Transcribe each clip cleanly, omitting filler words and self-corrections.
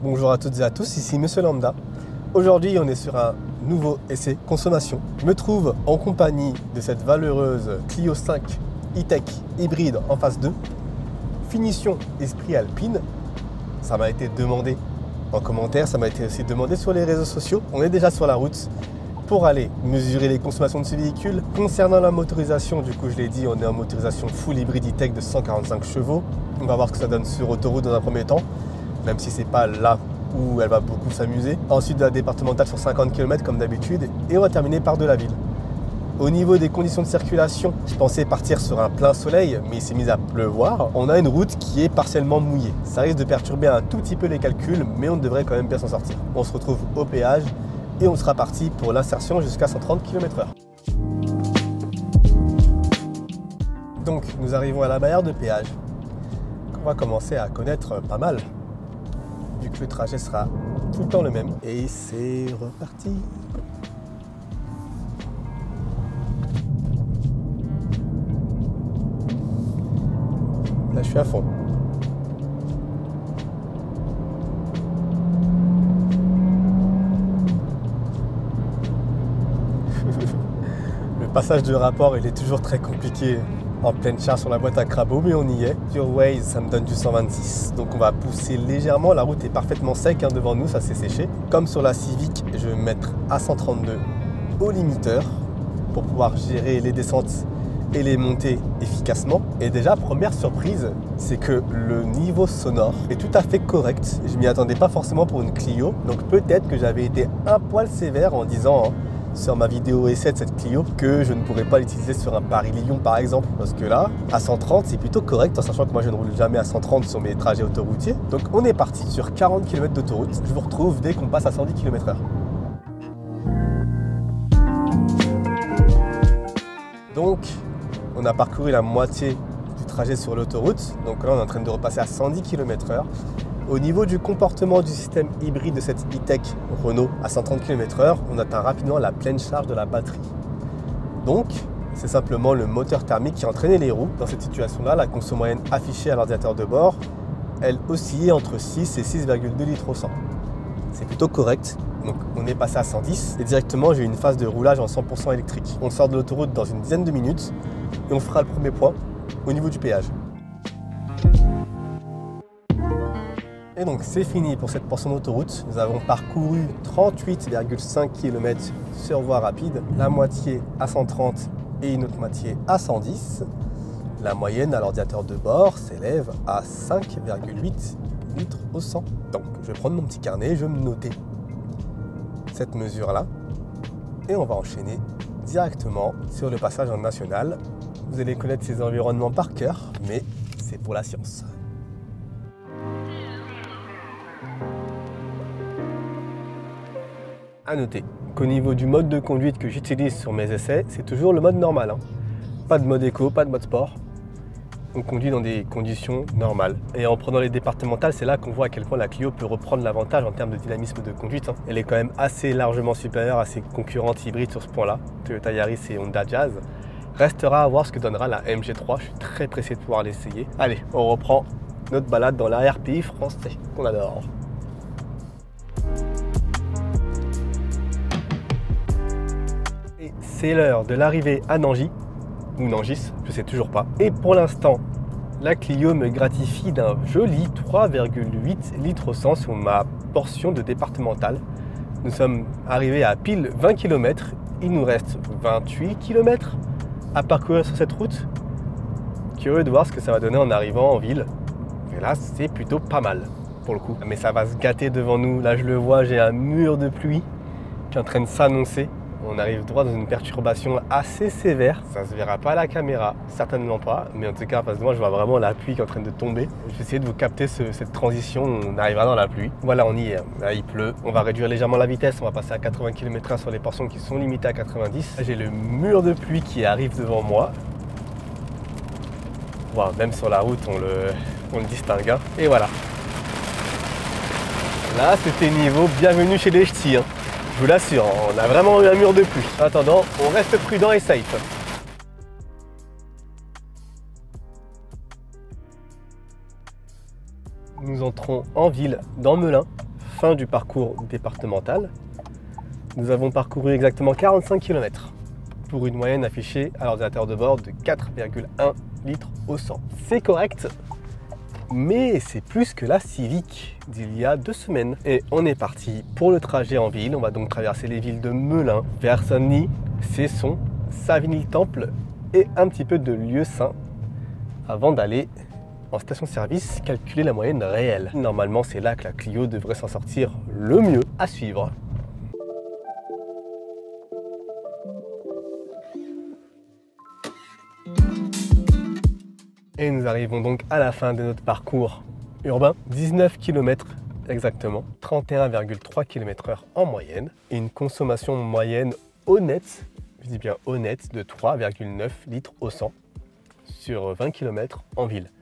Bonjour à toutes et à tous, ici Monsieur Lambda. Aujourd'hui, on est sur un nouveau essai consommation. Je me trouve en compagnie de cette valeureuse Clio 5 E-Tech hybride en phase 2. Finition esprit alpine. Ça m'a été demandé en commentaire, ça m'a été aussi demandé sur les réseaux sociaux. On est déjà sur la route pour aller mesurer les consommations de ce véhicule. Concernant la motorisation, du coup je l'ai dit, on est en motorisation full hybride E-Tech de 145 chevaux. On va voir ce que ça donne sur autoroute dans un premier temps, même si c'est pas là où elle va beaucoup s'amuser. Ensuite de la départementale sur 50 km comme d'habitude, et on va terminer par de la ville. Au niveau des conditions de circulation, je pensais partir sur un plein soleil, mais il s'est mis à pleuvoir. On a une route qui est partiellement mouillée. Ça risque de perturber un tout petit peu les calculs, mais on devrait quand même bien s'en sortir. On se retrouve au péage et on sera parti pour l'insertion jusqu'à 130 km/h. Donc nous arrivons à la barrière de péage. On va commencer à connaître pas mal, vu que le trajet sera tout le temps le même. Et c'est reparti. Là, je suis à fond. Le passage de rapport, il est toujours très compliqué en pleine charge sur la boîte à crabot, mais on y est. Sur Waze, ça me donne du 126. Donc on va pousser légèrement. La route est parfaitement sec devant nous, ça s'est séché. Comme sur la Civic, je vais me mettre à 132 au limiteur pour pouvoir gérer les descentes et les montées efficacement. Et déjà, première surprise, c'est que le niveau sonore est tout à fait correct. Je m'y attendais pas forcément pour une Clio, donc peut-être que j'avais été un poil sévère en disant sur ma vidéo essai de cette Clio que je ne pourrais pas l'utiliser sur un Paris-Lyon par exemple, parce que là, à 130, c'est plutôt correct, en sachant que moi je ne roule jamais à 130 sur mes trajets autoroutiers. Donc on est parti sur 40 km d'autoroute. Je vous retrouve dès qu'on passe à 110 km/h. Donc, on a parcouru la moitié du trajet sur l'autoroute, donc là on est en train de repasser à 110 km/h. Au niveau du comportement du système hybride de cette E-Tech Renault à 130 km/h, on atteint rapidement la pleine charge de la batterie. Donc, c'est simplement le moteur thermique qui entraînait les roues. Dans cette situation-là, la conso moyenne affichée à l'ordinateur de bord, elle oscillait entre 6 et 6,2 litres au 100. C'est plutôt correct. Donc on est passé à 110 et directement j'ai eu une phase de roulage en 100% électrique. On sort de l'autoroute dans une dizaine de minutes et on fera le premier point au niveau du péage. Et donc c'est fini pour cette portion d'autoroute. Nous avons parcouru 38,5 km sur voie rapide, la moitié à 130 et une autre moitié à 110. La moyenne à l'ordinateur de bord s'élève à 5,8 litres au 100. Donc je vais prendre mon petit carnet et je vais me noter cette mesure-là. Et on va enchaîner directement sur le passage en national. Vous allez connaître ces environnements par cœur, mais c'est pour la science. À noter qu'au niveau du mode de conduite que j'utilise sur mes essais, c'est toujours le mode normal. Pas de mode éco, pas de mode sport. On conduit dans des conditions normales. Et en prenant les départementales, c'est là qu'on voit à quel point la Clio peut reprendre l'avantage en termes de dynamisme de conduite. Elle est quand même assez largement supérieure à ses concurrentes hybrides sur ce point-là, Toyota Yaris et Honda Jazz. Restera à voir ce que donnera la MG3, je suis très pressé de pouvoir l'essayer. Allez, on reprend notre balade dans l'arrière-pays français qu'on adore. Et c'est l'heure de l'arrivée à Nangis, ou Nangis, je sais toujours pas. Et pour l'instant, la Clio me gratifie d'un joli 3,8 litres au 100 sur ma portion de départementale. Nous sommes arrivés à pile 20 km, il nous reste 28 km à parcourir sur cette route. Curieux de voir ce que ça va donner en arrivant en ville. Et là, c'est plutôt pas mal pour le coup. Mais ça va se gâter devant nous. Là, je le vois, j'ai un mur de pluie qui est en train de s'annoncer. On arrive droit dans une perturbation assez sévère. Ça se verra pas à la caméra, certainement pas. Mais en tout cas, en face de moi, je vois vraiment la pluie qui est en train de tomber. Je vais essayer de vous capter cette transition. On arrivera dans la pluie. Voilà, on y est. Là, il pleut. On va réduire légèrement la vitesse. On va passer à 80 km/h sur les portions qui sont limitées à 90. J'ai le mur de pluie qui arrive devant moi. Wow, même sur la route, on le distingue. Et voilà. Là, c'était niveau bienvenue chez les ch'tis. Je vous l'assure, on a vraiment eu un mur de pluie. En attendant, on reste prudent et safe. Nous entrons en ville, dans Melun. fin du parcours départemental. Nous avons parcouru exactement 45 km pour une moyenne affichée à l'ordinateur de bord de 4,1 litres au 100. C'est correct, mais c'est plus que la Civic d'il y a 2 semaines. Et on est parti pour le trajet en ville. On va donc traverser les villes de Melun, Versenny, Cesson, Savigny-le-Temple et un petit peu de Lieusaint avant d'aller en station-service calculer la moyenne réelle. Normalement, c'est là que la Clio devrait s'en sortir le mieux. À suivre. Et nous arrivons donc à la fin de notre parcours urbain. 19 km exactement, 31,3 km/h en moyenne. Et une consommation moyenne honnête, je dis bien honnête, de 3,9 litres au 100 sur 20 km en ville.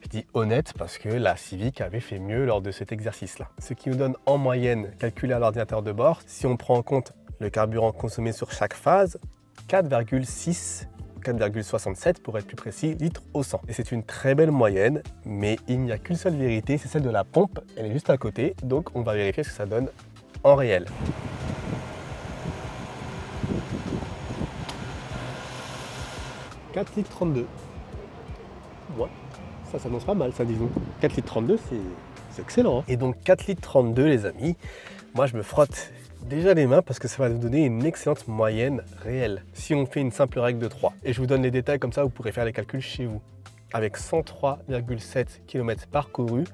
Je dis honnête parce que la Civic avait fait mieux lors de cet exercice-là. Ce qui nous donne en moyenne, calculé à l'ordinateur de bord, si on prend en compte le carburant consommé sur chaque phase, 4,67 pour être plus précis, litres au 100. Et c'est une très belle moyenne, mais il n'y a qu'une seule vérité, c'est celle de la pompe. Elle est juste à côté, donc on va vérifier ce que ça donne en réel. « 4 litres 32 ». Ouais, ça s'annonce pas mal, ça, disons. 4 litres 32, c'est excellent. Hein. Et donc 4 litres 32, les amis, moi je me frotte déjà les mains parce que ça va nous donner une excellente moyenne réelle si on fait une simple règle de 3. Et je vous donne les détails comme ça, vous pourrez faire les calculs chez vous. Avec 103,7 km parcourus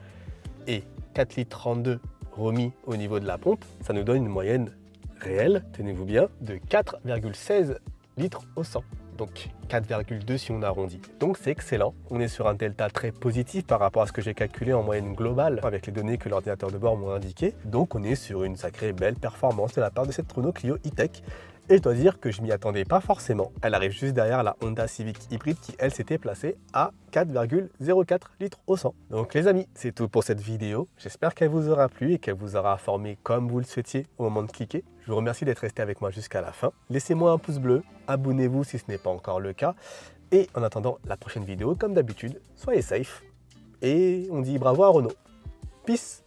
et 4 litres 32 remis au niveau de la pompe, ça nous donne une moyenne réelle, tenez-vous bien, de 4,16 litres au 100. Donc 4,2 si on arrondit. Donc c'est excellent. On est sur un delta très positif par rapport à ce que j'ai calculé en moyenne globale avec les données que l'ordinateur de bord m'a indiqué. Donc on est sur une sacrée belle performance de la part de cette Renault Clio E-Tech. Et je dois dire que je m'y attendais pas forcément. Elle arrive juste derrière la Honda Civic Hybrid qui, elle, s'était placée à 4,04 litres au 100. Donc les amis, c'est tout pour cette vidéo. J'espère qu'elle vous aura plu et qu'elle vous aura informé comme vous le souhaitiez au moment de cliquer. Je vous remercie d'être resté avec moi jusqu'à la fin. Laissez-moi un pouce bleu, abonnez-vous si ce n'est pas encore le cas. Et en attendant la prochaine vidéo, comme d'habitude, soyez safe. Et on dit bravo à Renault. Peace!